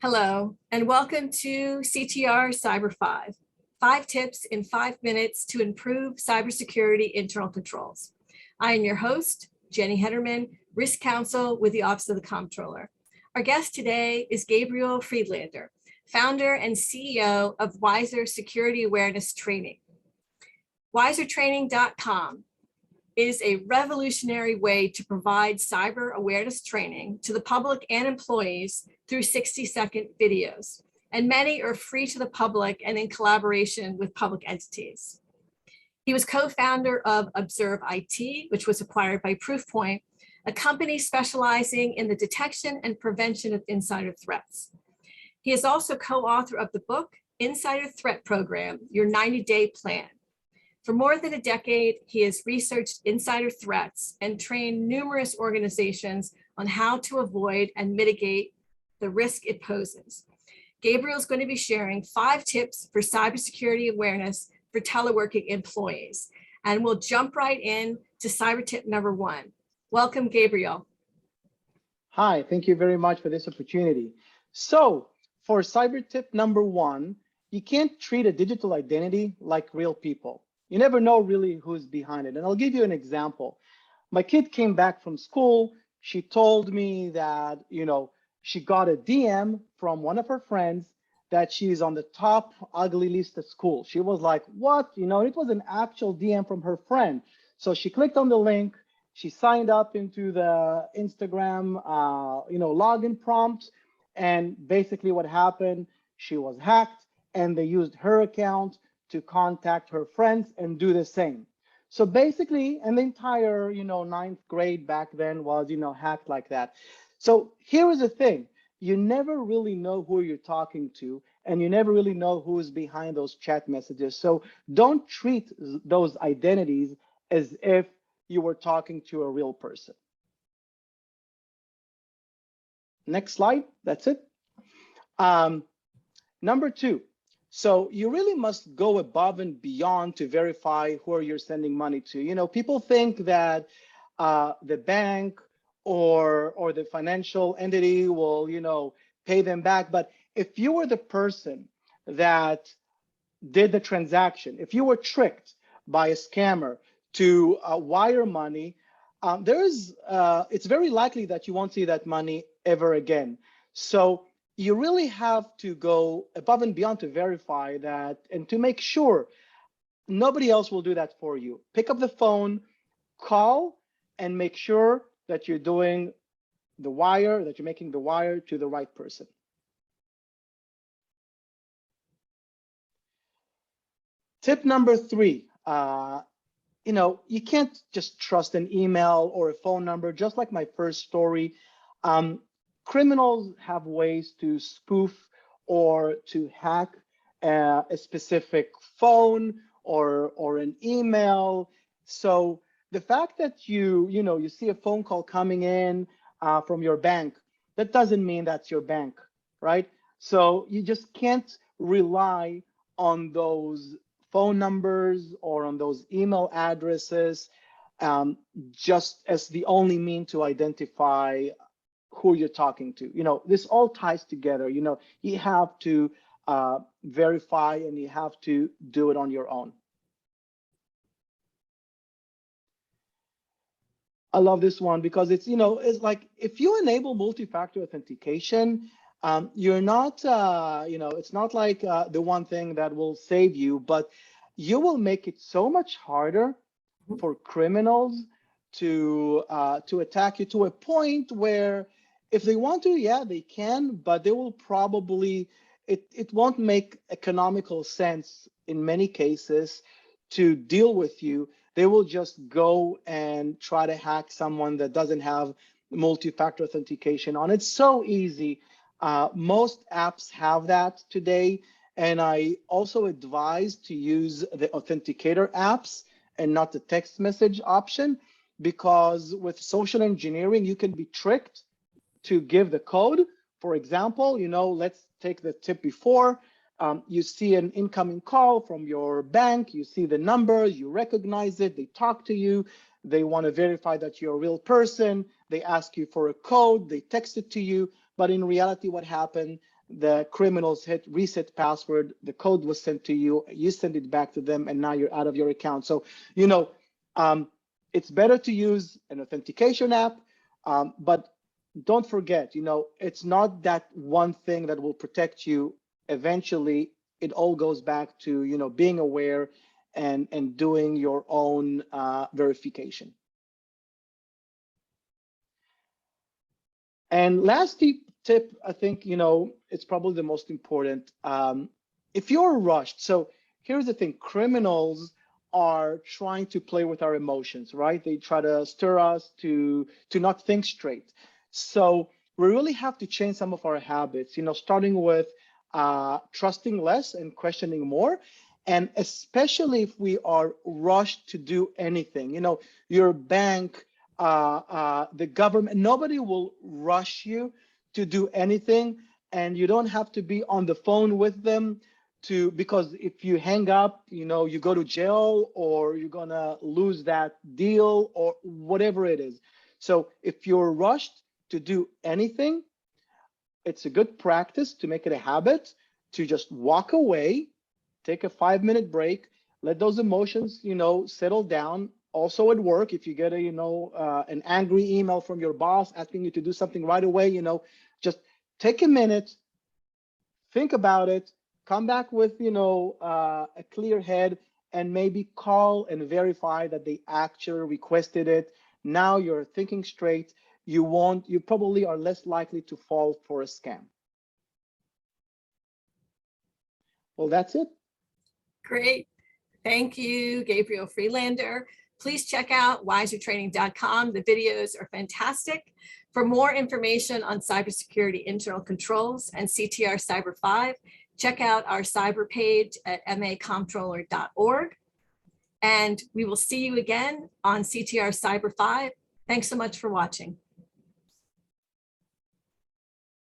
Hello, and welcome to CTR Cyber 5, 5 tips in 5 minutes to improve cybersecurity internal controls. I am your host, Jenny Hederman, Risk Counsel with the Office of the Comptroller. Our guest today is Gabriel Friedlander, founder and CEO of WIZER Security Awareness Training. WIZERtraining.com is a revolutionary way to provide cyber awareness training to the public and employees through 60-second videos, and many are free to the public and in collaboration with public entities. He was co-founder of Observe IT, which was acquired by Proofpoint, a company specializing in the detection and prevention of insider threats. He is also co-author of the book, Insider Threat Program, Your 90-Day Plan. For more than a decade, he has researched insider threats and trained numerous organizations on how to avoid and mitigate the risk it poses. Gabriel is going to be sharing 5 tips for cybersecurity awareness for teleworking employees. And we'll jump right in to cyber tip number 1. Welcome, Gabriel. Hi, thank you very much for this opportunity. So for cyber tip number 1, you can't treat a digital identity like real people. You never know really who's behind it. And I'll give you an example. My kid came back from school. She told me that, she got a DM from one of her friends that she's on the top ugly list at school. She was like, what? It was an actual DM from her friend. So she clicked on the link. She signed up into the Instagram, login prompt. And basically what happened, she was hacked and they used her account to contact her friends and do the same. So basically, and the entire, 9th grade back then was, hacked like that. So here is the thing, you never really know who you're talking to, and you never really know who's behind those chat messages. So don't treat those identities as if you were talking to a real person. Next slide, that's it. Number 2. So you really must go above and beyond to verify who you're sending money to. People think that the bank or the financial entity will, pay them back. But if you were the person that did the transaction, if you were tricked by a scammer to wire money, it's very likely that you won't see that money ever again. So you really have to go above and beyond to verify that and to make sure nobody else will do that for you. Pick up the phone, call, and make sure that you're doing the wire, that you're making the wire to the right person. Tip number 3, you can't just trust an email or a phone number, just like my first story. Criminals have ways to spoof or to hack a specific phone or an email. So the fact that you see a phone call coming in from your bank, that doesn't mean that's your bank, right? So you just can't rely on those phone numbers or on those email addresses just as the only mean to identify who you're talking to. This all ties together. You have to verify and you have to do it on your own. I love this one because it's like if you enable multi-factor authentication, you're not it's not like the one thing that will save you, but you will make it so much harder for criminals to attack you to a point where if they want to, yeah, they can, but they will probably, it won't make economical sense in many cases to deal with you. They will just go and try to hack someone that doesn't have multi-factor authentication on. It's so easy. Most apps have that today. And I also advise to use the authenticator apps and not the text message option, because with social engineering, you can be tricked to give the code. For example, let's take the tip before. You see an incoming call from your bank, you see the number, you recognize it, they talk to you, they want to verify that you're a real person, they ask you for a code, they text it to you, but in reality what happened, the criminals hit reset password, the code was sent to you, you send it back to them, and now you're out of your account. So, you know, it's better to use an authentication app, but don't forget, you know, it's not that one thing that will protect you. Eventually, it all goes back to, you know, being aware and doing your own verification. And last tip, I think, you know, it's probably the most important. If you're rushed, so here's the thing, criminals are trying to play with our emotions, right? They try to stir us to not think straight. So we really have to change some of our habits, you know, starting with trusting less and questioning more. And especially if we are rushed to do anything, you know, your bank, the government, nobody will rush you to do anything, and you don't have to be on the phone with them because if you hang up, you know, you go to jail or you're gonna lose that deal or whatever it is. So if you're rushed to do anything, it's a good practice to make it a habit to just walk away, take a 5-minute break, let those emotions, you know, settle down. Also at work, if you get a, you know, an angry email from your boss asking you to do something right away, you know, just take a minute, think about it, come back with, you know, a clear head, and maybe call and verify that they actually requested it. Now you're thinking straight. You probably are less likely to fall for a scam. Well, that's it. Great. Thank you, Gabriel Friedlander. Please check out wizertraining.com. The videos are fantastic. For more information on cybersecurity internal controls and CTR Cyber 5, check out our cyber page at macomptroller.org. And we will see you again on CTR Cyber 5. Thanks so much for watching.